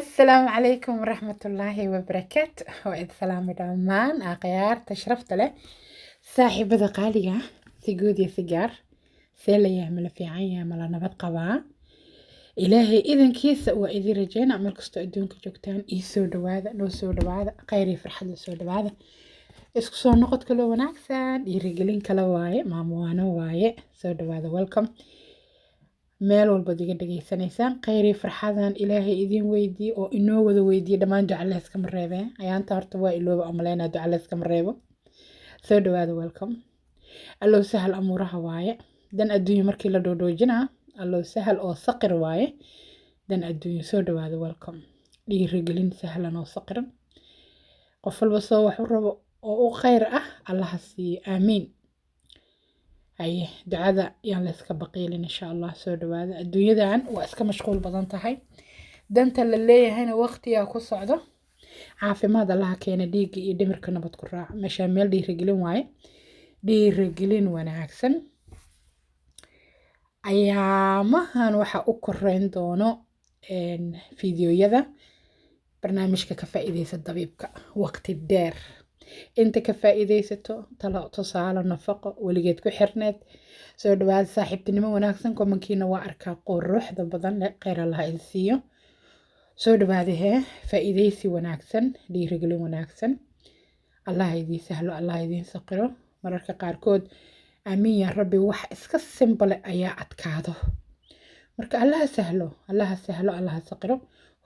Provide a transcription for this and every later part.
السلام عليكم ورحمة الله وبركاته. وإذ سلام دمان أخيار تشرفت له صاحب قالية سجود يا سجار سيلا يعمل في عيا ملا نبات قبا إلهي إذن كيس وإذي رجينا عمل كستو أدونك جوكتان إيسو دواذا نو سو دواذا قيري فرحة سو دواذا isku soo noqod kale wanaagsan dhiirigelin kale waaye maamuwaano waaye soo dhawaada welcome meel walba diga dhageysanaysaan khayri farxadan ilaahay idin weydii oo inoo wada weydii dhammaan ducalees kama reebeen ayaanta horta waa ilooba amaleynaa ducalees kama reebo soo dhawaada welcome allow sahal amuuraha waaye dan adduunyo markii la dhoodhoojinaa allow sahal oo saqir waaye dan adduunyo soo dhawaada welcome dhiirigelin sahlan oo saqiran qof walba soo wax u rabo oo u khayr ah allaha siiyo aamiin haye ducada yaan la iska baqiilin insha allah soo dhawaada adduunyadan waa iska mashquul badan tahay danta la leeyahayna waqtiyaa ku socdo caafimaad allaha keena dhiigga iyo dhimirka nabad ku raaca meesha meel dhiirigelin waaye dhiirigelin wanaagsan ayaamahan waxa u koreyn doono fiidiyoyada barnaamijka ka faa'iideysa dabiibka waqti dheer inta ka faa'iideysato talo tusaale nafaqo weligeed ku xirneed soo dhawaad saaxiibtinimo wanaagsan komankiina waa arkaa quruxda badan leh khayr allah idin siiyo soo dhawaad faa'iideysi wanaagsan dhiirigelin wanaagsan allah idin sahlo allah idin saqiro mararka qaarkood aamin ya rabbi wax iska simple ayaa adkaado marka allah sahlo allah saqiro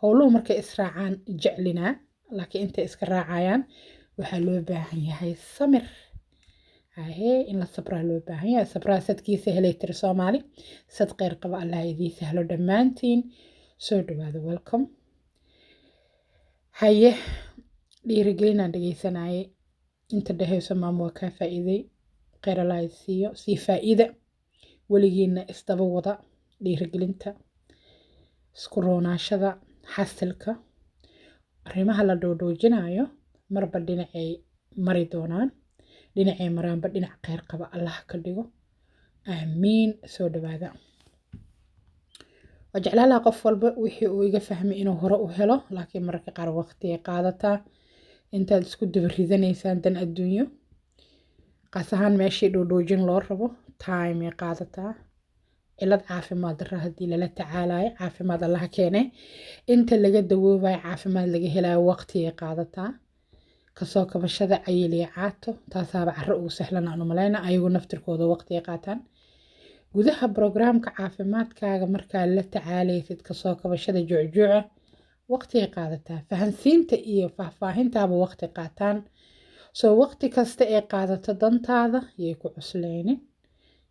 howluhu markay israacaan jeclinaa laakiin inta iska raacayaan waxaa loo baahan yahay samir in la sabraa loo baahan yahay sabraa sadkiisa helay tiri soomaali sad khayr qaba allah idin sahlo dhammaantiin soo dhawaada welcome haye dhiirigelinaan dhegeysanayay inta dhehayso maamo waa kaa faa'iiday khayr allah idin siiyo sii faa'iida weligiina isdaba wada dhiirigelinta isku roonaashada xasilka arrimaha la dhoodhoojinayo marba dhinacay mari doonaan dhinacay maraanba dhinac khayr qaba allah ka dhigo aamiin soo dhawaada waa jeclaan lahaa qof walba wixii uu iga fahmay inuu hore u helo laakiin mararka qaar waqti ay qaadataa intaad isku daba ridanaysaan dan adduunyo qaas ahaan meeshii dhoodhoojin loo rabo time ay qaadataa cilad caafimaad darra haddii lala tacaalayo caafimaad allaha keenay inta laga dawoobayo caafimaad laga helayo waqti ay qaadataa kasoo kabashada cayil iyo caato taasaaba carro ugu sahlan aan u maleyna ayagu naftirkooda waqti ay qaataan gudaha brograamka caafimaadkaaga markaa la tacaalaysid kasoo kabashada juucjuuca waqti ay qaadataa fahansiinta iyo faahfaahintaaba waqti qaataan soo waqti kasta ay qaadato dantaada yay ku cusleynin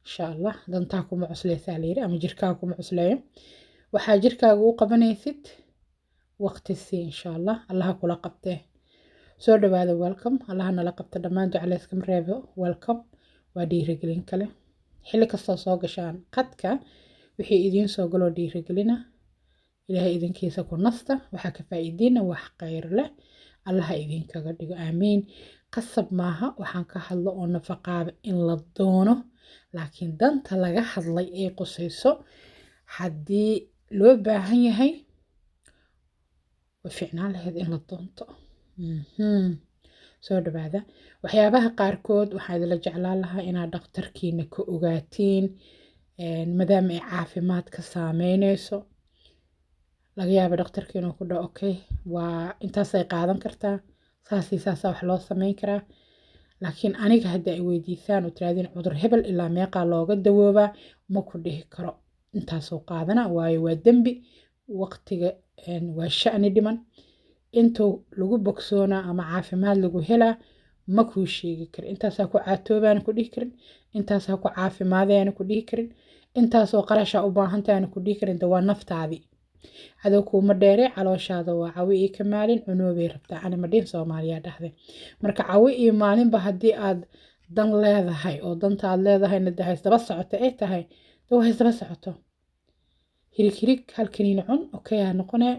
insha allah dantaa kuma cusleysaa layiri ama jirkaaga kuma cusleeyo waxaa jirkaaga u qabanaysid waqti sii insha allah allaha kula qabtee soo dhawaada welcome allaha nala qabta dhammaan ducaleyskama reebo welcome waa dhiirigelin kale xilli kastoo soo gashaan qadka wixii idiin soo galoo dhiirigelina ilaahay idinkiisa ku nasta waxaa ka faa'iidiina wax khayr leh allaha idinkaga dhigo aamiin qasab maaha waxaan ka hadlo oo nafaqaaba in la doono laakiin danta laga hadlay ay qusayso haddii loo baahan yahay way fiicnaan lahayd in la doonto soo dhawaada waxyaabaha qaarkood waxaa idinla jeclaan lahaa inaad dhakhtarkiina ka ogaatiin maadaama ay caafimaad ka saameyneyso laga yaaba dhakhtarkiina ku dhaho okay waa intaasay qaadan kartaa saasaa wax loo sameyn karaa laakiin aniga haddii ay weydiisaan oo tiraadiin cudur hebel ilaa meeqaa looga dawoobaa ma ku dhihi karo intaasoo qaadana waayo waa dembi waqtiga waa sha'ni dhiman intuu lagu bogsoonaa ama caafimaad lagu helaa ma kuu sheegi karin intaasaa ku caatoobaana ku dhihi karin intaasaa ku caafimaadayaana ku dhihi karin intaasoo qarashaa u baahantayaana ku dhihi karin waa naftaadii cadow kuuma dheere calooshaada waa cawi iyo ka maalin cunoobay rabtaa animadhin soomaaliya dhahday marka cawi iyo maalinba haddii aad dan leedahay oo danta aad leedahayna de haysdaba socoto ay tahay de waa haysdaba socoto hirig halkaniina cun okayaa noqonee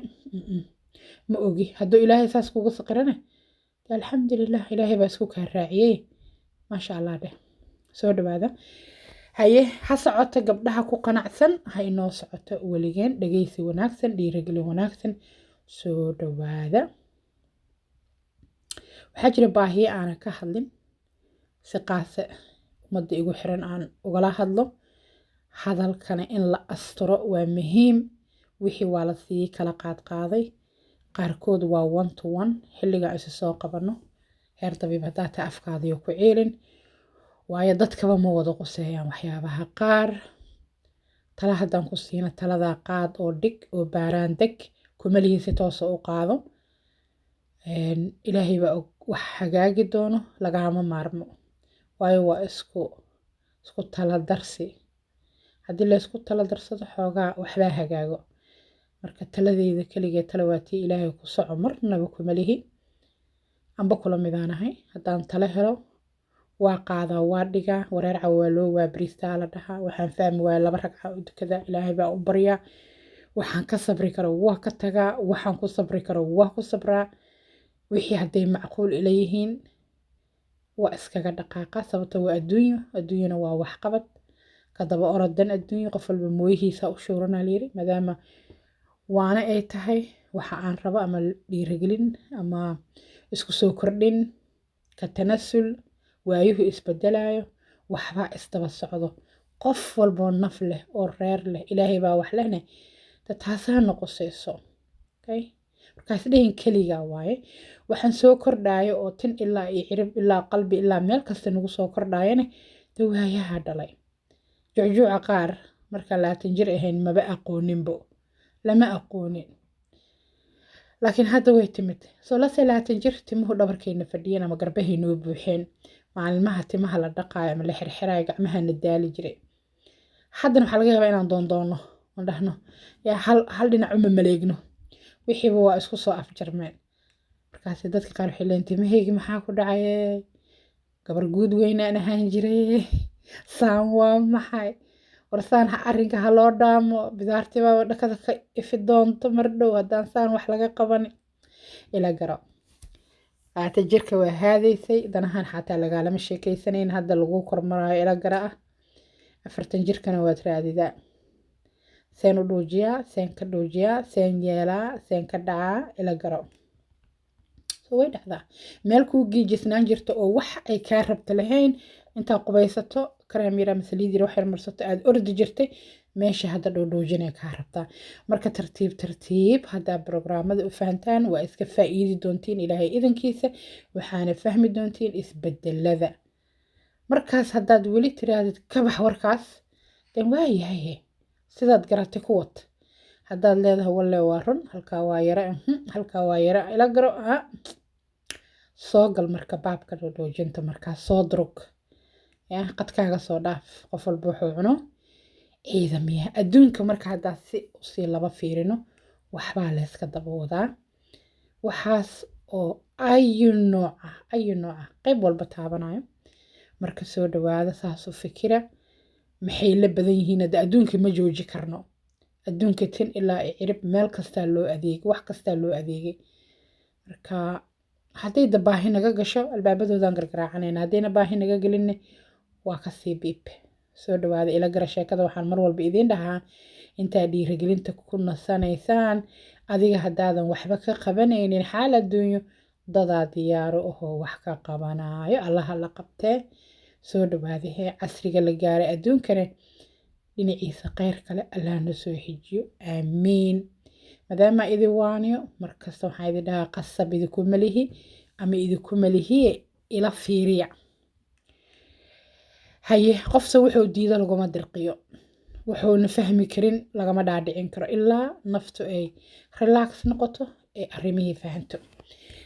ma ogi hadduu ilaahay saas kugu saqirane alxamdulilah ilaahay baa isku kaa raaciyey maasha allah dheh soo dhawaada haye ha socoto gabdhaha ku qanacsan ha inoo socoto weligeen dhageysi wanaagsan dhiirigelin wanaagsan soo dhawaada. waxaa jira baahiyo aanan ka hadlin si qaase ummadda igu xiran aan ugala hadlo. hadalkana in la asturo waa muhiim. wixii waa la sii kala qaadqaaday. qaarkood waa 1 to 1 xilliga isu soo qabano. heer dabiib haddaa ta afkaadiyo ku ciilin, waayo dadkaba ma wada quseeyaan waxyaabaha qaar. tala haddaan ku siina taladaa qaad oo dhig oo baaraan deg, kuma lihiisi toosa u qaado. ilaahay baa wax hagaagi doono, lagama maarmo. waayo waa isku tala darsi. haddii la isku tala darsado xoogaa waxbaa hagaago. marka taladeyda keligee tala waatii ilaahay ku soco, marnaba kuma lihi. amba kula midaanahay. haddaan tala helo waa qaadaa, waa dhigaa. wareer cawa loo waa bariistaa la dhahaa. waxaan fahmi waaya 2 ragca u dukada, ilaahay baa u baryaa. waxaan ka sabri karo waa ka tagaa, waxaan ku sabri karo waa ku sabraa. wixii hadday macquul ila yihiin waa iskaga dhaqaaqa. sababta waa adduunyo, adduunyana waa waxqabad. kadaba orodan adduunyo, qof walba mooyihiisa u shuuranaa layiri. maadaama waana ay tahay waxa aan rabo, ama dhiirigelin ama isku soo kordhin, ka tanasul, waayuhu isbedelayo, waxbaa isdaba socdo. qof walboo naf leh oo reer leh, ilaahay baa wax lehne, taasaa noqosayso. okay? markaas dhihin keligaa waaye. waxaan soo kordhayo oo tin ilaa iyo cirib ilaa qalbi ilaa meel kasta nagu soo kordhayane de waayaha dhalay. juuca qaar marka 20 jir ahayn maba aqooninbo, lama aqoonin. laakiin hadda way timid. soo la 20 jir timuhu dhabarkayna fadhiyeen ama garbahayna buuxeen. maalmaha timaha la dhaqaayo ama la xirxiraayo gacmahana daali jiray. haddana waxaa laga yaabaa inaan doondoono oo dhahno yaa hal dhinac uma maleegno. wixiiba waa isku soo afjarmeen. markaas dadka qaar waxay leeyihiin timahaygi maxaa ku dhacay? gabar guud weynaan ahaan jiray. saan waa maxay? warsaan arrinka ha loo dhaamo. bidaartiba dhakada ka ifi doonto mar dhow haddaan saan wax laga qaban. ila garo. aata jirka waa haadaysay. danahan xataa lagaalama sheekaysanayn. hadda lagu kormaraayo ila gara ah. 40 jirkana waad raadidaa. seen u dhuujiyaa, seen ka dhuujiyaa, seen yeelaa, seen ka dhacaa, ila garo. way dhacdaa. meel kuu giijisnaan jirto oo wax ay kaa rabta lahayn, intaa qubaysato kareem yar ama saliid yar wax yar marsato aad ordi jirtay, meesha hadda dhuudhuujinay kaa rabtaa. marka tartiib haddaa programmada u fahantaan waa iska faa'iidi doontiin ilaahay idankiisa. waxaana fahmi doontiin isbedelada. markaas haddaad weli tiraadid ka bax warkaas, dan waa yahay sidaad garatay ku wad. haddaad leedahay walle waa run, halkaa waa yara, halkaa waa yara, ila garo. soo gal marka baabka dhuudhuujinta. markaa soo durug. qadkaaga soo dhaaf. qof walba wuxuu cuno ciidamiya. adduunka marka haddaa si usii laba fiirino, waxbaa layska daba wadaa. waxaas oo ayu nooca qayb walba taabanayo. marka soo dhawaada, saas u fikira. maxay la badan yihiin? hadda adduunka ma jooji karno. adduunka tin ilaa cirib meel kastaa loo adeegay, wax kastaa loo adeegay. marka hadday baahi naga gasho albaabadoodan gargaraacanayna. haddayna baahi naga gelinne waa kasii biib. soo dhawaada, ila gara. sheekada waxaan mar walba idiin dhahaa, intaa dhiirigelinta ku nasanaysaan, adiga haddaadan waxba ka qabanaynin xaal adduunyo, dadaa diyaaro ahoo wax ka qabanayo. allaha la qabtee. soo dhawaada. casriga la gaaray adduunkana dhinaciisa kheyr kale allah na soo xijiyo. aamiin. maadaama idin waaniyo markasta waxaan idin dhahaa qasab idinkuma lihi ama idinkuma lihiye ila fiiriya. haye qofsa wuxuu diido laguma dirqiyo. wuxuuna fahmi karin lagama dhaadhicin karo ilaa naftu ay relax noqoto ee arrimihii fahanto.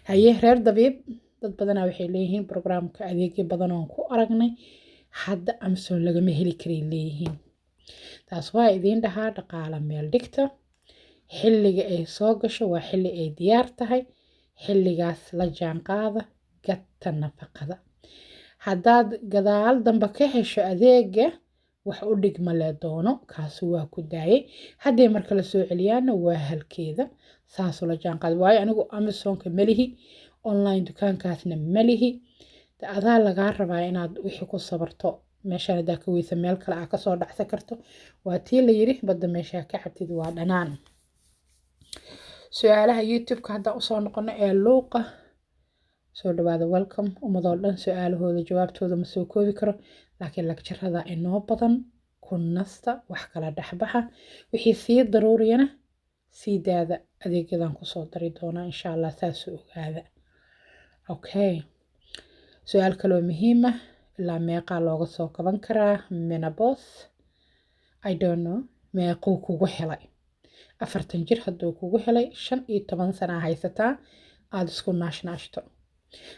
haye reer dabiib, dad badanaa waxay leeyihiin programka adeegyo badan oon ku aragnay hadda Amazon lagama heli karay leeyihiin. taas waa idiin dhahaa dhaqaala meel dhigta. xilliga ay soo gasho waa xilli ay diyaar tahay. xilligaas la jaanqaada gata nafaqada. haddaad gadaal damba ka hesho adeega wax u dhigma lee doono, kaasu waa ku daayay. haddii marka la soo celiyaana waa halkeeda. saasoo la jaanqaada. waayo anigu Amazonka malihi, online dukaankaasna malihi. adaa lagaa rabaa inaad wixii ku sabarto. meeshaan hadaa ka weysa meel kale aa kasoo dhacsan karto. waa tii la yiri badda meeshaa ka cabtid waa dhanaan. su-aalaha youtube-ka haddaan usoo noqono ee luuqa soo dhawaada welcome ummadoo dhan su-aalahooda jawaabtooda ma soo koobi karo laakiin lagjarada inoo badan ku nasta wax kala dhexbaxa wixii sii daruuriyana sii daada adeegyadan kusoo dari doonaa insha allah saasuu ogaada okay su-aal kaloo muhiima ilaa meeqaa looga soo qaban karaa menopause I don't know meequu kugu helay 40 jir hadduu kugu helay 15 sana haysataa aada isku naashnaashto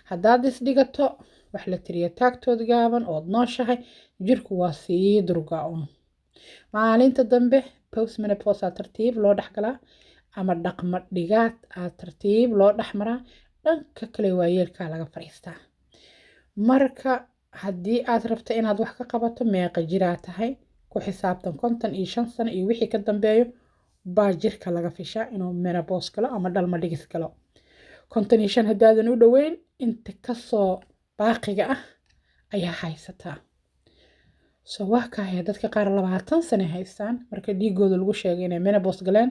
haddaad isdhigato wax la tiriya taagtood gaaban ood nooshahay jirku waa sii durgaa-un maalinta dambe postmenopause aa tartiib loo dhexgalaa ama dhaqmo dhigaad aa tartiib loo dhexmaraa dhanka kale waayeelkaa laga fadhiistaa marka haddii aad rabto inaad wax ka qabato meeqa jiraa tahay ku xisaabtan 55 sano iyo wixii ka dambeeyo baa jirka laga fishaa inuu menopause galo ama dhalmo dhigis galo 55 haddaadan u dhoweyn inta kasoo baaqiga ah ayaa haysataa so waa kaaya dadka qaar 20 sano haystaan marka dhiigooda lagu sheegay inay menopause galeen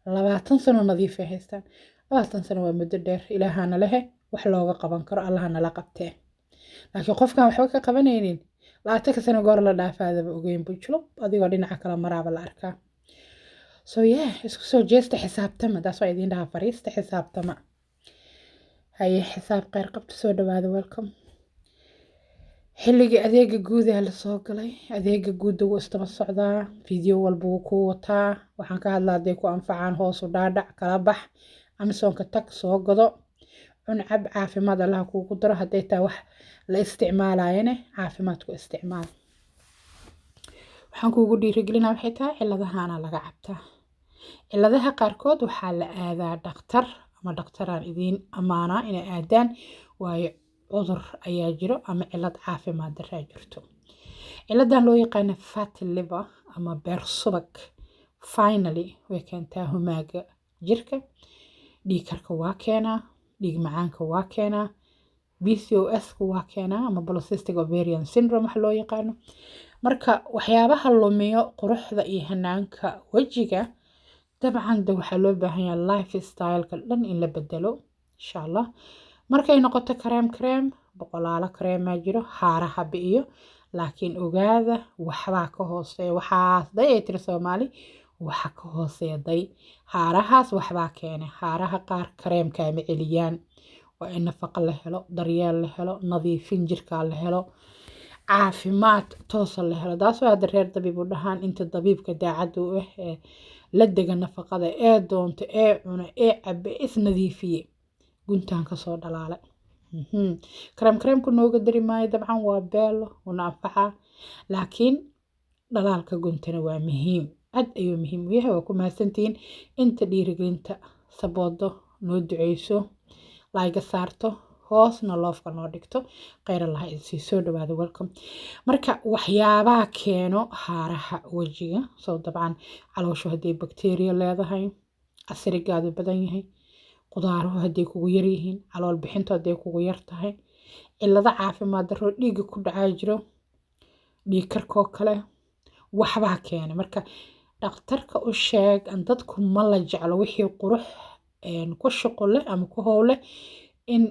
20 sano nadiifay haystaan 20 sano waa muddo dheer ilaahana lehe wax looga qaban karo allahana la qabtee laakiin qofkan waxba ka qabanaynin 20 sano goor la dhaafaadaba ogeyn bujulub adigoo dhinaca kala maraaba la arkaa so yeah isku soo jeesta xisaabtama taas waa idiin dhaha fariista xisaabtama haye xisaab qeyr qabta soo dhawaada welcome xilligii adeega guud ee la soo galay adeega guud wuu istaba socdaa video walba wuu ku wataa waxaan ka hadlaa haday ku anfacaan hoos u dhaadhac kala bax Amazonka tag soo gado cab caafimaad Allah kuugu daro haday taa wax la isticmaalayane caafimaad ku isticmaal waxaan kuugu dhiirigelinaa waxay tahay ciladahaana laga cabtaa ciladaha qaarkood waxaa la aadaa dhaqtar ama dhaqtaraan idiin amaanaa inay aadaan waayo cudur ayaa jiro ama cilad caafimaad daraa jirto ciladan loo yaqaano fatty liver ama beer subag finally way keentaa humaaga jirka dhiig karka waa keenaa dhiig macaanka waa keenaa PCOS waa keenaa ama polycystic ovarian syndrome wax loo yaqaano marka waxyaabaha lumiyo quruxda iyo hanaanka wajiga dabcan waxaa loo baahan yahay lifestyle-ka dhan in la bedelo insha Allah markay noqoto kareem boqolaalo kareemaa jiro haaraha biyo laakiin ogaada waxbaa ka hooseeya waxaas day ay tiri Soomaali waxa ka hooseeday haarahaas waxbaa keenay haaraha qaar kareemka ma celiyaan waa in nafaqo la helo daryeel la helo nadiifin jirka la helo caafimaad toos la helo taas waa reer dabiib u dhahaan inta dabiibka daacad u ah la dega nafaqada ee doonto ee cuna ee cabe is nadiifiye guntaan ka soo dhalaalay kareemku nooga dari maayo dabcan waa beelo una anfaca laakiin dhalaalka guntana waa muhiim aad ayuu muhiim u yahay waa ku mahadsantihiin inta dhiirigelinta saboodo noo duceyso layga saarto hoosna loofka noo dhigto kheyr Allah isii soo dhawaada welcome marka waxyaabaha keeno haaraha wajiga soo dabcan caloosho haday bacteria leedahay asrigaadu badan yahay qudaaruhu haday kugu yar yihiin calool bixintu haday kugu yar tahay cilada caafimaad daro dhiiga ku dhacaa jiro dhiig karkoo kale waxbaa keena marka dhaqtarka u sheeg an dadku ma la jeclo wixii qurux ku shaqo ama ku howle in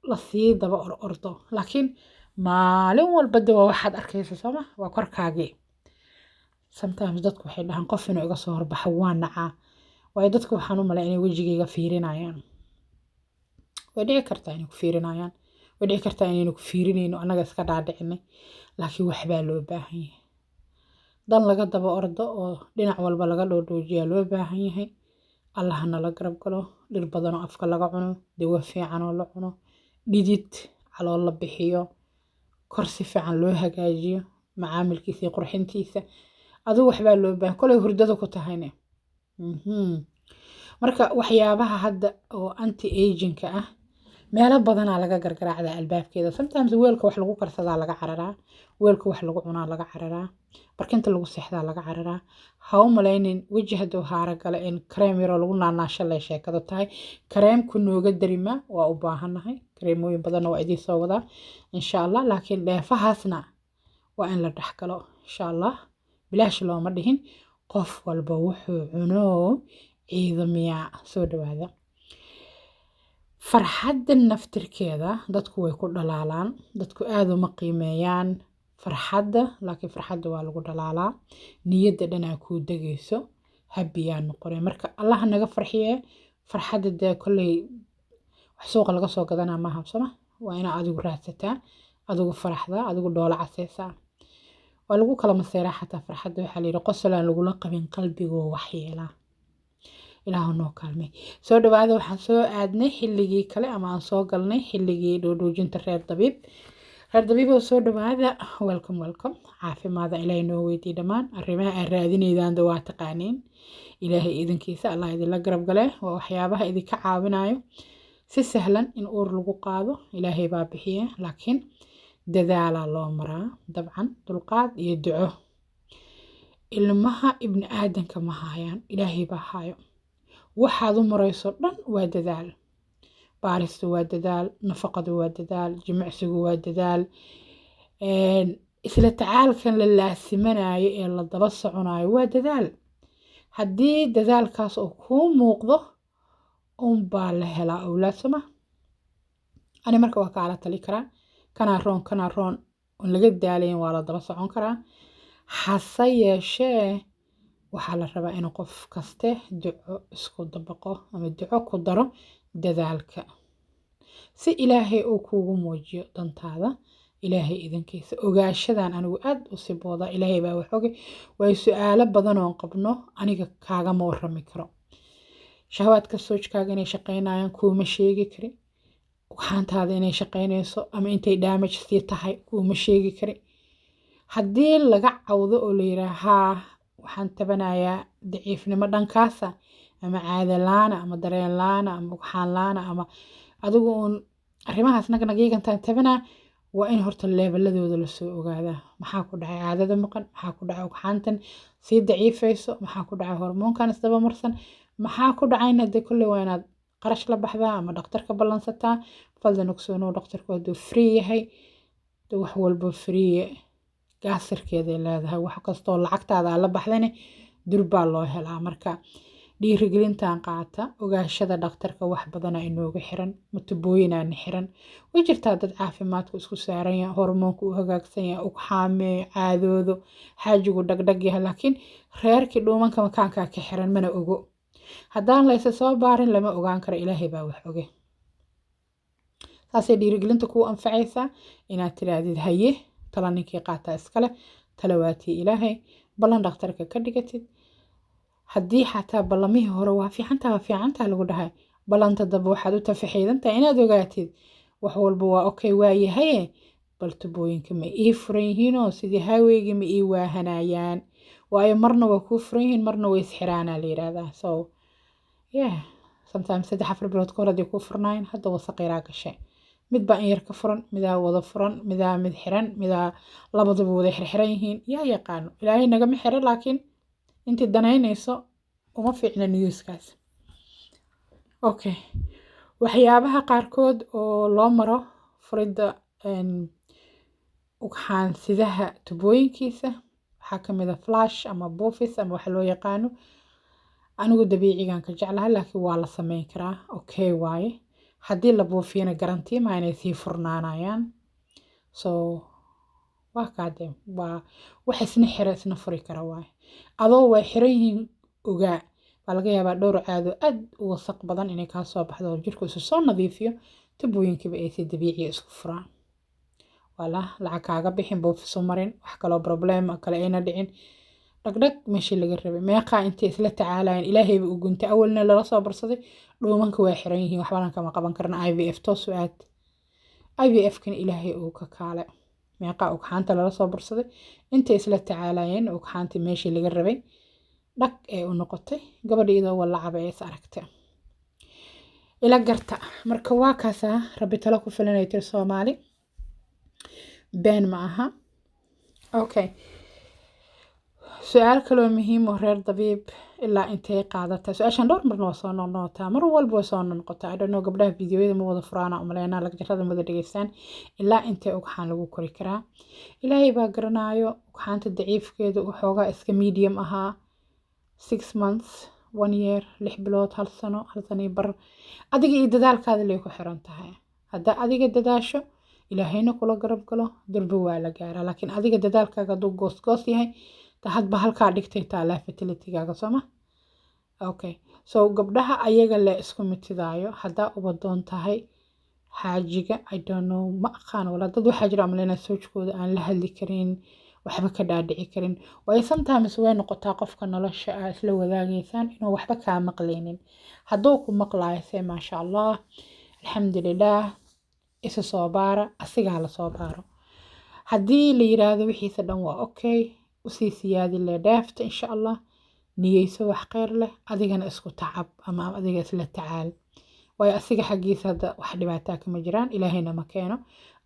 la sii daba ordo laakiin maalin walba waa waxaad arkaysaa sooma waa korkaagii sometimes dadku waxay dhahaan qof inuu iga soo horbaxo waa nacaa waayo dadku waxaan u malay inay wajigayga fiirinayaan way dhici kartaa inay ku fiirinayaan way dhici kartaa inaynu ku fiirinayno annaga iska dhaadhicinay laakiin waxbaa loo baahan yahay dan laga daba ordo oo dhinac walba laga dhoodhoojiyaa loo baahan yahay allahna la garab galo dhir badan oo afka laga cuno dawo fiican oo la cuno dhidid calool la bixiyo kor si fiican loo hagaajiyo macaamilkiisa iyo qurxintiisa aduu waxbaa loo baahan kolay hurdada ku tahayne marka waxyaabaha hadda oo anti aging-ka ah meelo badanaa laga gargaraacdaa albaabkeeda sometimes weelka wax lagu karsadaa laga cararaa weelka wax lagu cunaa laga cararaa barkinta lagu seexdaa laga cararaa ha u malaynin weji hadduu haara gale in kareem yaroo lagu naanaasho lay sheekadu tahay kareemku nooga darima waa u baahannahay kareemooyin badanna waa idiin soo wadaa insha Allah laakiin dheefahaasna waa in la dhexgalo insha Allah bilaash looma dhihin qof walba wuxuu cuno ciidamiya soo dhawaada farxadda naftirkeeda dadku way ku dhalaalaan dadku aad uma qiimeeyaan farxadda laakiin farxadda waa lagu dhalaalaa niyadda dhanaa kuu degayso habiyaa noqonay marka allah naga farxiye farxadda dee kolley wax suuqa laga soo gadanaa maaha soma waa inaa adigu raadsataa adigu faraxdaa adigu dhoola caseysaa waa lagu kala maseeraa xataa farxadda waxaa la yidhi qosolaan lagula qabin qalbigoo waxyeelaa ilaahu noo kaalmay soo dhawaada waxaan soo aadnay xilligii kale ama aan soo galnay xilligii dhoodhoojinta reer dabiib oo soo dhawaada welcome caafimaada ilaahay noo weydiiy dhammaan arrimaha aan raadinaydaanda waa taqaaniin ilaahay idinkiisa allah idinla garab gale waa waxyaabaha idinka caawinayo si sahlan in uur lagu qaado ilaahay baa bixiye laakiin dadaalaa loo maraa dabcan dulqaad iyo duco ilmaha ibni aadanka ma haayaan ilaahay baa haayo waxaad u marayso dhan waa dadaal baaristu waa dadaal nafaqadu waa dadaal jimicsigu waa dadaal isla tacaalkan la laasimanayo ee la daba soconayo waa dadaal haddii dadaalkaas oo kuu muuqdo unbaa la helaa awlaad soma ani marka waa kaala tali karaa kanaa roon on laga daalayn waa la daba socon karaa hase yeeshee waxaa la rabaa in qof kaste duco isku dabaqo ama duco ku daro dadaalka si ilaahay uu kuugu muujiyo dantaada ilaahay idinkiisa ogaashadan anigu aad u sibooda ilaahay baa wax ogay way su'aalo badan oo qabno aniga kaagama warrami karo shahawaadka soojkaaga inay shaqaynayaan kuuma sheegi kari waxaantaada inay shaqaynayso ama intay damage sii tahay kuuma sheegi kari haddii laga cawdo oo la yidhaahaa waxaan tabanayaa daciifnimo dhankaasa ama caada laana ama dareen laana ama waxaan laana ama adigu uun arrimahaas nagnagiigantaan tabanaa waa in horta leebaladooda lasoo ogaadaa maxaa ku dhacay caadada maqan maxaa ku dhacay ugxaantan sii daciifayso maxaa ku dhacay hormoonkan isdaba marsan maxaa ku dhacayna dee kolley waa inaad qarash la baxdaa ama dhaqtarka ballansataa faldan ogsoonow dhaqtarku hadduu free yahay wax walbo free gaasirkeeday leedahay wax kastoo lacagtaada la baxdane durbaa loo helaa marka dhiirigelintan qaata ogaashada dhaqtarka wax badana inooga xiran matubooyinaana xiran way jirtaa dad caafimaadku isku saaran yahay hormoonku u hagaagsan yahay ugxaamee caadoodo xaajigu dhagdhag yahay laakiin reerkii dhuumanka makaankaa ka xiran mana ogo haddaan laysa soo baarin lama ogaan karo ilaahay baa wax oge saasay dhiirigelinta kuu anfacaysaa inaad tiraadid haye tala ninkii qaataa iskale talawaatii ilaahay ballan dhaqtarka ka dhigatid haddii xataa ballamihii hore waa fiicantaa lagu dhahay ballanta daba waxaad u tafaxiidantahay inaad ogaatid wax walba waa okay waayahaye bal tubooyinka ma ii furan yihiinoo sidii haaweygii ma ii waahanayaan waayo marna waa kuu furan yihiin marna way isxiraanaa la yidhaahdaa so sometimes 3-4 bilood ka hor haddii kuu furnaayeen hadda wasaqayraa gashay mid baa in yar ka furan midaa wada furan midaa mid xiran midaa labadaba wada xirxiran yihiin yaa yaqaano ilaahay nagama xiro laakiin intii danaynayso uma fiicna newskaas okay waxyaabaha qaarkood oo loo maro furidda ugxaansidaha tubooyinkiisa waxaa ka mid ah flash ama buufis ama waxa loo yaqaano anigu dabiicigan ka jeclahay laakiin waa la sameyn karaa okay waaye haddii la buufiyana garantii ma inay sii furnaanayaan so waa kaade waa wax isna xira isna furi kara waaye adoo way xiran yihiin ogaa baa laga yaabaa dhowr caado aad u wasaq badan inay kaa soo baxdo oo jirku isu soo nadiifiyo tubooyinkiiba ay si dabiiciya isku furaan wala lacag kaaga bixin buufiso marin wax kaloo problem kale ayna dhicin dhagdhag meeshii laga rabay meeqa intay isla tacaalayeen ilaahayba u guntay awalna lala soo barsaday dhuumanka waa xiran yihiin waxbana kama qaban karna IVF toos u aad IVF kan ilaahay uu ka kaale meeqa ugxaanta lala soo barsaday intay isla tacaalayeen ugxaantii meeshii laga rabay dhag ee u noqotay gabadhiidoo walacaba ee is aragtay ila garta marka waa kaasaa rabbi talo ku filanay tir Soomaali been ma aha okay su'aal kaloo muhiim oo reer dabiib ilaa intay qaadataa su'aashan dhowr marna waa soo noqnoqotaa mar walba way soo noqotaa I don't know gabdhaha fiidiyoyada ma wada furaana umaleynaa lagjarada ma wada dhageystaan ilaa intay ugxaan lagu kori karaa ilaahay baa garanaayo ugxaanta daciifkeedu waxoogaa iska medium ahaa 6 months 1 year 6 bilood 1 sano 1 sano iyo bar adiga iyo dadaalkaada lay ku xiran tahay haddaa adiga dadaasho ilaahayna kula garab galo darbi waa la gaaraa laakiin adiga dadaalkaaga hadduu goos yahay hadba halkaa dhigtay taalaa fertilitygaaga sooma okay so gabdhaha ayaga le isku mitidaayo haddaa uba doon tahay xaajiga I don't know ma aqaan wala dad waxaa jira amalena soojkooda aan la hadli karin waxba ka dhaadhici karin waayo sometimes way noqotaa qofka nolosha aa isla wadaagaysaan inuu waxba kaa maqlaynin hadduu ku maqlaayo see maasha allah alxamdulilah isa soo baara asigaa la soo baaro haddii la yiraahdo wixiisa dhan waa okay usii siyaadi le dhaafta insha allah niyeyso wax kheyr leh adigana isku tacab ama adiga isla tacaal waayo asiga xaggiisa hadda wax dhibaataa kama jiraan ilaahayna ma keeno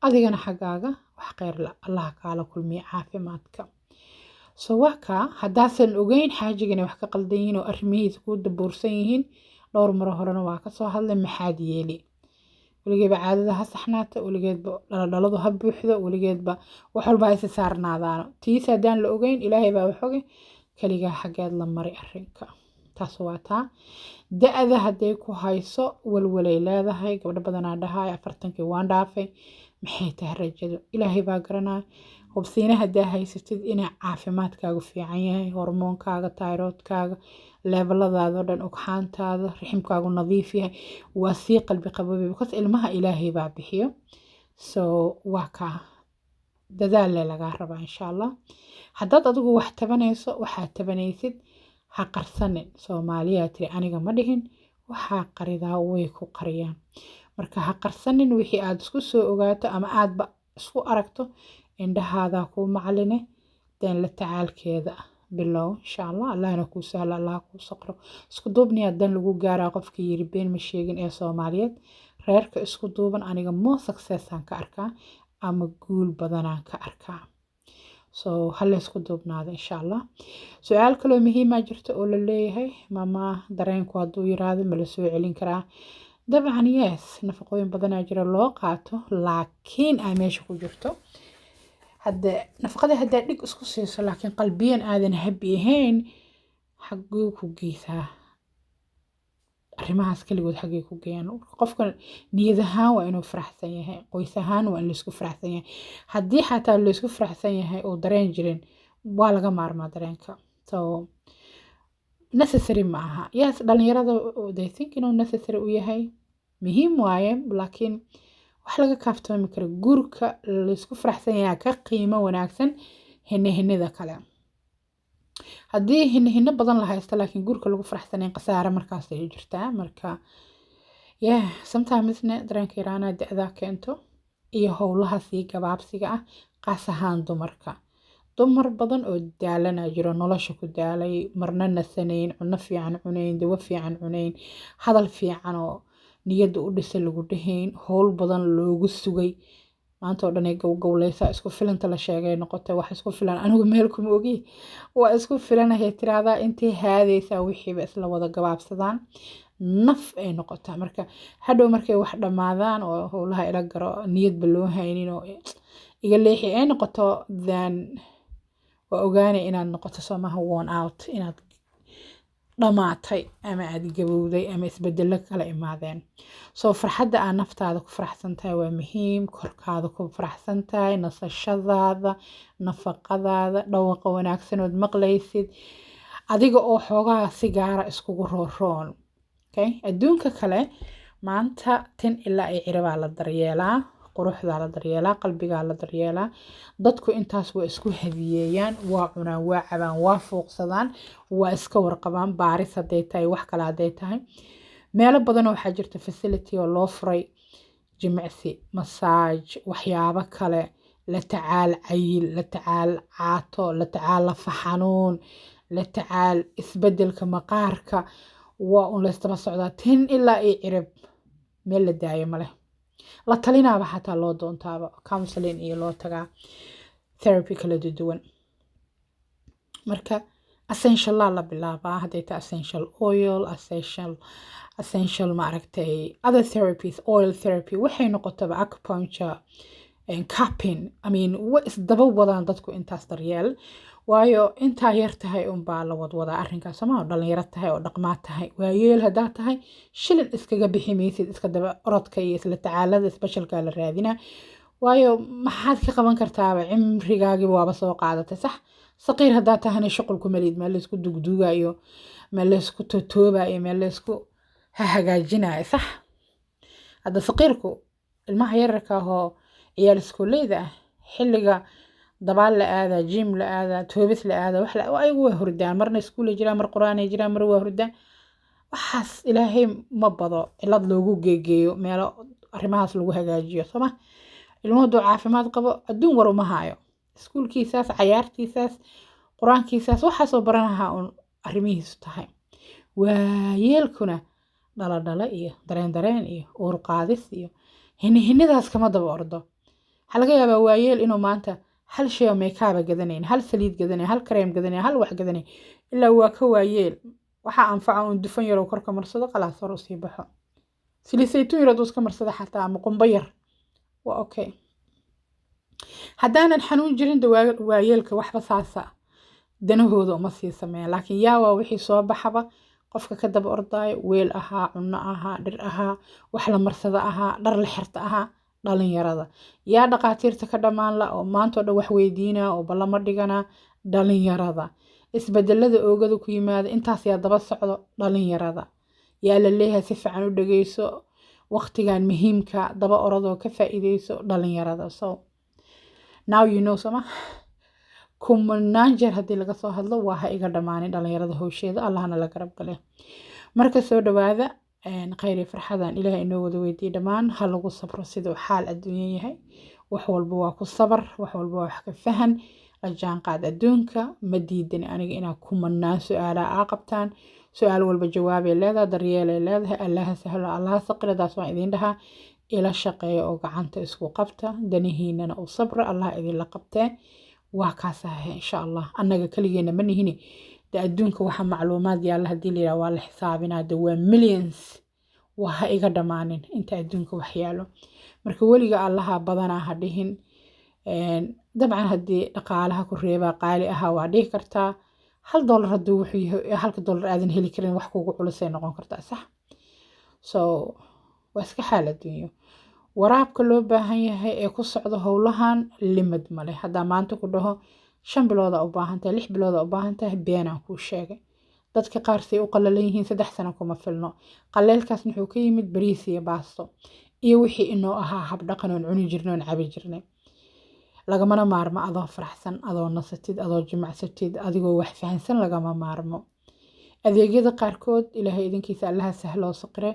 adigana xaggaaga wax kheyr leh allah kaala kulmiya caafimaadka so waka haddaasan ogeyn xaajigana wax ka qaldan yihiin oo arrimihiisa ku daboorsan yihiin dhowr maro horena waa ka soo hadlay maxaad yeeli weligeedba caadada ha saxnaata weligeedba dhaladhaladu ha buuxdo weligeedba wax walba ha isa saarnaadaano tiisa haddaan la ogeyn ilaahay baa wax oge kaligaa xaggeed la mari arrinka taas waa taa da-da hadday ku hayso walwalay leedahay gabdho badanaa dhahay 40kii waan dhaafay maxay tahay rajadu ilaahay baa garanaya hubsiina haddaa haysatid inay caafimaadkaagu fiican yahay hormoonkaaga tayroodkaaga leebeladaadoo dhan ogxaantaada riximkaagu nadiif yahay waa sii qalbi qaboobi because ilmaha ilaahay baa bixiyo so waa kaa dadaal lagaa rabaa insha allah haddaad adigu wax tabanayso waxaad tabanaysid ha qarsanin soomaaliyaa tiri aniga ma dhihin waxaa qaridaa way ku qariyaan marka ha qarsanin wixii aad isku soo ogaato ama aadba isku aragto indhahaadaa kuu macline deen la tacaalkeeda bilow insha allah allahna kuu sahlo allah kuu saqro isku duubniyaa dan lagu gaaraa qofkii yiri been ma sheegin ee soomaaliyeed reerka isku duuban aniga more successaan ka arkaa ama guul badanaan ka arkaa so hal isku duubnaada insha allah su-aal kaloo muhiima jirta oo la leeyahay mama dareenku hadduu yiraahdo ma la soo celin karaa dabcan yes nafaqooyin badanaa jira loo qaato laakiin ay meesha ku jirto hadda nafaqada haddaa dhig isku siiso laakiin qalbiyan aadan habi ahayn xaguu ku geysaa arrimahaas kaligood xagee ku geeyaan qofka niyad ahaan waa inuu faraxsan yahay qoys ahaan waa in laisku faraxsan yahay haddii xataa laisku faraxsan yahay oo dareen jirin waa laga maarmaa dareenka so necessary ma aha yes dhalinyarada they think inuu necessary u yahay muhiim waaye laakiin wax laga kaaftoomi karo guurka laisku faraxsan yahay ka qiimo wanaagsan hinida kale haddii hino badan la haysto laakiin guurka lagu faraxsanayn khasaare markaas ay jirtaa marka sometimes dareenka yaraana da-daa keento iyo howlaha sii gabaabsiga ah qaas ahaan dumarka dumar badan oo daalana jiro nolosha ku daalay marna nasanayn cunno fiican cunayn dawo fiican cunayn hadal fiican oo niyadda u dhisa lagu dhahayn howl badan loogu sugay maanta oo dhan ay gowgowleysa isku filanta la sheegay noqotay wax isku filan anigu meel kuma ogi waa isku filanahay tiraada intay haadaysaa wixiiba isla wada gabaabsadaan naf ay noqotaa marka hadhow markay wax dhammaadaan oo howlaha ila garo niyadba loo haynin oo iga leexi ay noqoto then waa ogaanay inaad noqoto somaha worn out inaad dhamaatay ama aad gabowday ama isbedelo kala imaadeen soo farxadda aad naftaada ku faraxsan tahay waa muhiim korkaada ku faraxsan tahay nasashadaada nafaqadaada dhawaqa wanaagsan ood maqlaysid adiga oo xoogaa si gaara iskugu rooroon okay adduunka kale maanta tin ilaa ay ciribaa la daryeelaa quruxda la daryeelaa qalbiga la daryeelaa dadku intaas waa isku hadiyeeyaan waa cunaan waa cabaan waa fuuqsadaan waa iska warqabaan baaris haday tahay wax kale haday tahay meelo badan oo waxaa jirta facility oo loo furay jimicsi massage waxyaabo kale la tacaal cayil la tacaal caato la tacaal lafa xanuun la tacaal isbedelka maqaarka waa un la istaba socdaa tin ilaa ay cirib meel la daayo male la talinaaba xataa loo doontaaba counseling iyo loo tagaa therapy kala duwan marka essential la bilaabaa haday tahay essential oil essential ma aragtay other therapies oil therapy waxay noqotaba acupuncture and cupping I mean wa isdaba wadaan dadku intaas daryeel waayo intaa yar tahay unbaa la wadwadaa arrinkaas ama dhalinyaro tahay oo dhaqmaad tahay waayeel haddaa tahay shilin iskaga bixi maysid iska daba orodka iyo isla tacaalada isbashalka la raadinaa waayo maxaad ka qaban kartaaba cimrigaagiba waaba soo qaadatay sax saqiir haddaa tahana shuqulku malid meel laysku dugduugayo meel laysku totoobayo meel laysku hagaajinayo sax hadda saqiirku ilmaha yararka ahoo ciyaal iskuuleyda ah xilliga dabaal la aadaa jim la aadaa toobis la aadaa wax ayagu waa hurdaan marna iskuulay jiraan mar qur-aanay jiraan mar waa hurdaan waxaas ilaahay ma bado cilad loogu geegeeyo meelo arrimahaas lagu hagaajiyo sooma ilmuhu hadduu caafimaad qabo adduun war uma haayo iskuulkiisaas cayaartiisaas qur-aankiisaas waxaasoo baranahaa uun arrimihiisu tahay waayeelkuna dhaladhala iyo dareen iyo uur qaadis iyo hinidaas kama daba ordo waxaa laga yaabaa waayeel inuu maanta hal shay oo meekaaba gadanayn hal saliid gadanayn hal kareem gadanayn hal wax gadanayn ilaa waa ka waayeel waxaa anfaca uun dufan yaroo korka marsado qalaas hor usii baxo saliid saytuun yar hadduu iska marsado xataa ama qumbo yar waa okay haddaanan xanuun jirin waayeelka waxba saasa danahooda uma sii sameeyaan laakiin yaawaa wixii soo baxaba qofka ka daba ordaayo weel ahaa cunno ahaa dhir ahaa wax la marsada ahaa dhar la xirta ahaa dhalinyarada yaa dhaqaatiirta ka dhammaan la oo maantoo dhan wax weydiinaa oo ballama dhiganaa dhalinyarada isbedelada oogada ku yimaada intaas yaa daba socdo dhalinyarada yaa la leeyahay si fiican u dhageyso waqtigan muhiimka daba orodoo ka faa'iideyso dhalinyarada so now you know sama kumanaan jeer haddii laga soo hadlo waa ha iga dhammaanin dhalinyarada howsheeda allahna la garab gale marka soo dhawaada khayr farxadan ilaahay inoo wada weydiiyo dhammaan ha lagu sabro siduu xaal adduunyo yahay wax walba waa ku sabar wax walba waa wax ka fahan la jaanqaad adduunka ma diidani aniga inaa kumanaan su-aalaha aa qabtaan su-aal walba jawaabay leedahay daryeelay leedahay allaha sahlo allaha saqiladaas waan idiin dhahaa ila shaqeeya oo gacanta isku qabta danihiinana u sabra allah idinla qabtee waa kaas ahay insha allah annaga kaligeena ma nihini da adduunka waxa macluumaad yaalla haddii la yidhaha waa la xisaabinaa de waa millions waa ha iga dhammaanin inta adduunka wax yaalo marka weliga allaha badanaa ha dhihin dabcan haddii dhaqaalaha ku reebaa qaali ahaa waa dhihi kartaa $1 hadduu wuxuu yahay $1 aadan heli karin wax kugu culusay noqon kartaa sax so waa iska xaal adduunyo waraabka loo baahan yahay ee ku socdo howlahan limad male haddaa maanta ku dhaho 5 bilooda u baahan tahay 6 bilooda u baahan tahay beenaan kuu sheegay dadka qaar say u qalalan yihiin 3 sano kuma filno qaleelkaas wuxuu ka yimid bariis iyo baasto iyo wixii inoo ahaa hab dhaqan oo cuni jirnay oo cabi jirnay lagamana maarmo adoo faraxsan adoo nasatid adoo jimicsatid adigoo wax fahansan lagama maarmo adeegyada qaarkood ilaahay idinkiisa allaha sahlo saqire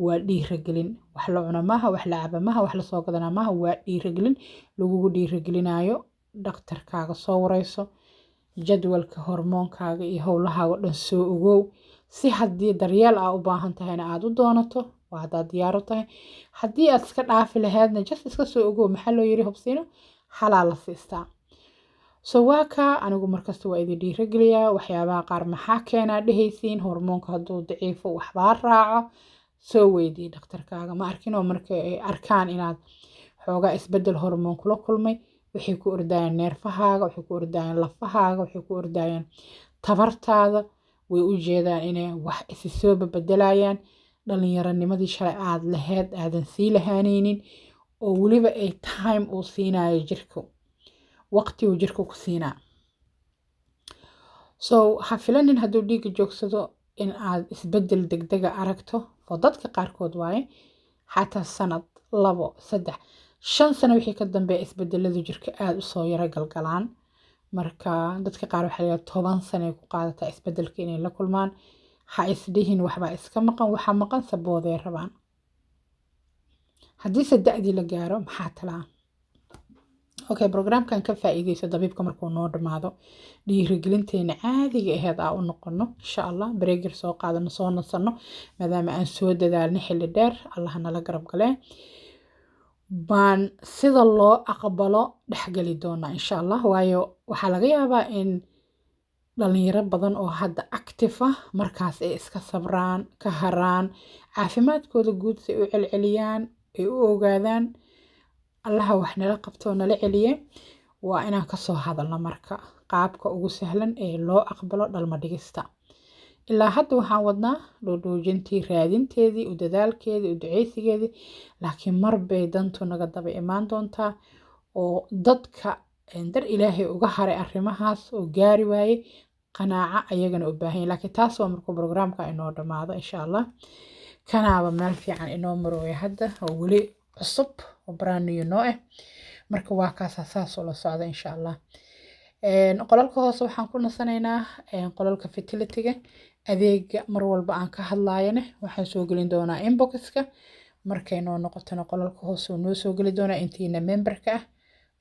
waa dhiiragelin wax la cuna maaha wax la caba maaha wax la soo gadana maaha waa dhiiragelin lagugu dhiiragelinayo dhakhtarkaaga soo wareyso jadwalka hormoonkaaga iyo howlahaaga dhan soo ogow si haddii daryeel aa u baahan tahayna aad u doonato waa haddaad diyaar u tahay haddii aad iska dhaafi lahaydna just iska soo ogow maxaa loo yiri hubsiino xalaa la siistaa so waa kaa anigu markasta waa idin dhiirageliyaa waxyaabaha qaar maxaa keenaa dhehaysiin hormoonka hadduu daciifo waxbaa raaco soo weydii dhakhtarkaaga ma arkin oo markay ay arkaan inaad xoogaa isbedel hormoon kula kulmay waxay ku ordayaan neerfahaaga waxay ku ordayaan lafahaaga waxay ku ordayaan tabartaada way u jeedaan inay wax isi soo bedelayaan dhallinyaranimadii shalay aad lahayd aadan sii lahaanaynin oo weliba ay time uu siinayo jirku waqti uu jirku ku siinaa so ha filanin hadduu dhiigga joogsado in aad isbedel degdega aragto oo dadka qaarkood waaye xataa sanad 2 3 5 sano wixii ka dambeeya isbedelada jirka aad u soo yara galgalaan marka dadka qaar waxay leeyihiin 10 sano ay ku qaadataa isbedelka inay la kulmaan ha isdhihin waxba iska maqan waxa maqan sabooday rabaan haddii sadexdii la gaaro maxaa talaa okay programkan ka faa'iideyso dabiibka markuu noo dhamaado dhiirigelinteena caadiga ahayd aa u noqono insha Allah bareegir soo qaadano soo nasano maadaama aan soo dadaalno xilli dheer Allah nala garab gale baan sida loo aqbalo dhexgali doona insha Allah waayo waxa laga yaabaa in dhalinyaro badan oo hadda active ah markaas ay iska sabraan ka haraan caafimaadkooda guud si u celceliyaan ay u ogaadaan Allah wax nala qabto nala celiye waa inaan ka soo hadalno marka qaabka ugu sahlan ee loo aqbalo dhalmo dhigista. ilaa hadda waxaan wadnaa dhoodhoojintii, raadinteedii, u dadaalkeedii, u duceysigeedii, laakiin mar bay dantu naga daba imaan doontaa oo dadka dar ilaahay uga haray arrimahaas oo gaari waayey qanaaco ayagana u baahan yahay. laakiin taas waa markuu programka inoo dhammaado insha allah. kanaaba meel fiican inoo marooya hadda oo weli cusub oo brand new noo ah, marka waa kaasa saas oo la socda insha allah. qolalka hoose waxaan ku nasanaynaa qolalka fertility-ga. adeega mar walba aan ka hadlaayane waxaan soo gelin doonaa inboxka, markay noo noqotona qolalka hoose oo noo soo geli doonaa intiina memberka ah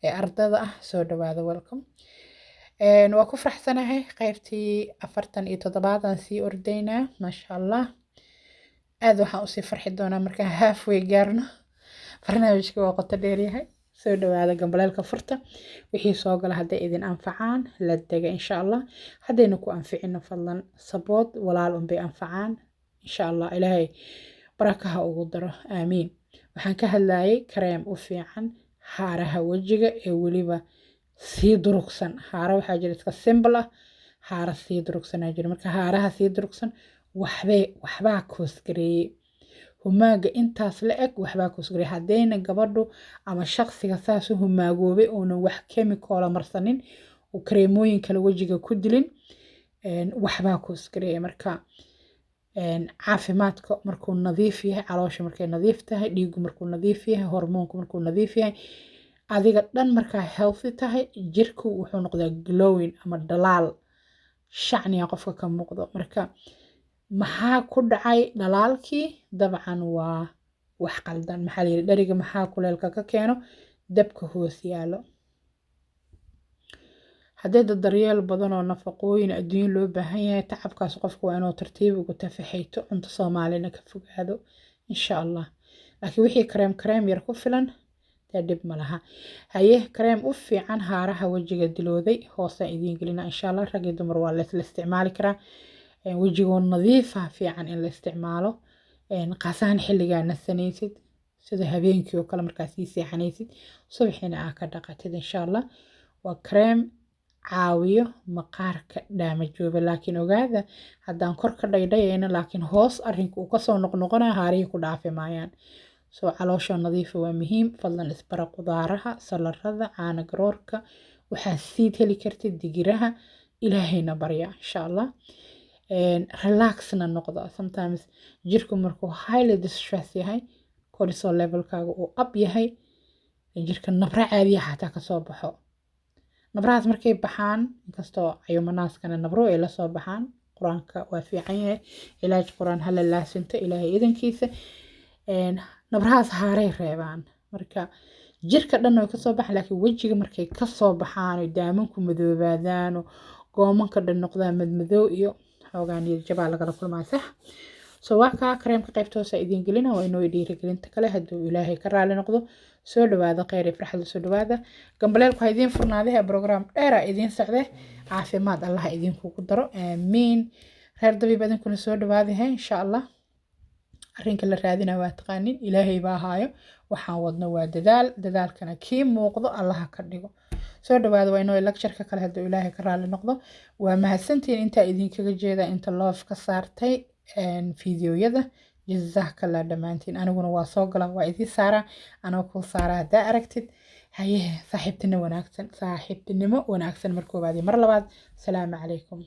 ee ardada ah. soo dhawaada, welcome. waa ku faraxsanahay qaybtii 47 aan sii ordaynaa, maasha allah. aad waxaan usii farxi doonaa markaan halfway gaarno. barnaamijka waa qoto dheer yahay. soo dhawaada, gambaleelka furta. wixii soo gala hadday idin anfacaan la dega insha allah. haddayna ku anficino fadlan sabood, walaal unbay anfacaan insha allah. ilaahay barakaha ugu daro, aamiin. waxaan ka hadlayay kareem u fiican haaraha wejiga ee weliba sii durugsan. haara waxaa jira iska simple ah, haara sii durugsanaa jira. marka haaraha sii durugsan waxbaa koosgareeyey, humaaga intaas la eg waxbaa koosgareeyey. haddayna gabadhu ama shaqsiga saas u humaagoobay uunan wax chemical marsanin oo kareemooyin kale wejiga ku dilin, waxbaa koosgareeyey. marka caafimaadka markuu nadiif yahay, caloosha markay nadiif tahay, dhiigu markuu nadiif yahay, hormoonku markuu nadiif yahay, adiga dhan markaa healthy tahay, jirku wuxuu noqdaa glowing ama dhalaal shacniya qofka ka muuqdo. marka maxaa ku dhacay dhalaalkii? dabcan waa wax qaldan. maxaa layidhi dheriga maxaa kuleelka ka keeno? dabka hoos yaalo. haddii daryeel badan oo nafaqooyin adduunyo loo baahan yahay, tacabkaas qofku waa inuu tartiib ugu tafaxayto, cunto soomaalina ka fogaado insha allah. laakiin wixii kareem yar ku filan dee dhib ma laha. haye kareem u fiican haaraha wejiga dilooday hoosaan idiin gelina insha allah. rag iyo dumar waa la isticmaali karaa. wejigoo nadiifa fiican in la isticmaalo, qaasaan xilligaa nasanaysid sida habeenkii oo kale markaa sii seexanaysid, subaxiina aa ka dhaqatid insha allah. waa kareem caawiyo maqaarka dhaamajooba. laakiin ogaada, haddaan kor ka dhaydhayayna laakiin hoos arrinka uu kasoo noqnoqonaya, haarihii ku dhaafi maayaan. soo caloosha nadiifa waa muhiim. fadlan isbara qudaaraha, salarada, caana garoorka, waxaa siid heli kartid, digiraha. ilaahayna barya insha allah. relaxna noqda. sometimes jirku markuu highly distress yahay, cortisol levelkaaga uu up yahay, jirka nabra caadiya xataa kasoo baxo. nabrahaas markay baxaan, inkastoo cayumanaaskana nabro ay lasoo baxaan, qur-aanka waa fiican yahay, cilaaj qur-aan hala laasinto ilaahay idankiisa. nabrahaas haaray reebaan. marka jirka dhan way kasoo baxaan, laakiin wejiga markay kasoo baxaan oo daamanku madoobaadaan oo goomanka dhan noqdaan madmadow iyo xoogaan iyo jabaa lagala kulmaa, sax. soo waa kaa kareemka qaybta hoose idiin gelina, waa inoo dhiirigelinta kale hadduu ilaahay ka raali noqdo. soo dhawaada, kheyr iyo farxad soo dhawaada. gambaleelku ha idiin furnaaday ee program dheera idiin socde. caafimaad allah idinkugu daro, aamiin. reer dabiib idinkuna soo dhawaada insha allah. arrinka la raadina waa taqaanin, ilaahay baa haayo. waxaan wadno waa dadaalkana kii muuqdo allaha ka dhigo. soo dhawaada, waa inoo lecture-ka kale hadduu ilaahay ka raali noqdo. waa mahadsantiin intaa idinkaga jeeda inta loof ka saartay fiidiyoyada. jazakallah dhammaantiin. aniguna waa soo gala, waa idin saaraa, anoo kuu saaraa haddaa aragtid. haye saaxiibtinimo wanaagsan mar koowaad iyo mar labaad. salaamu calaykum.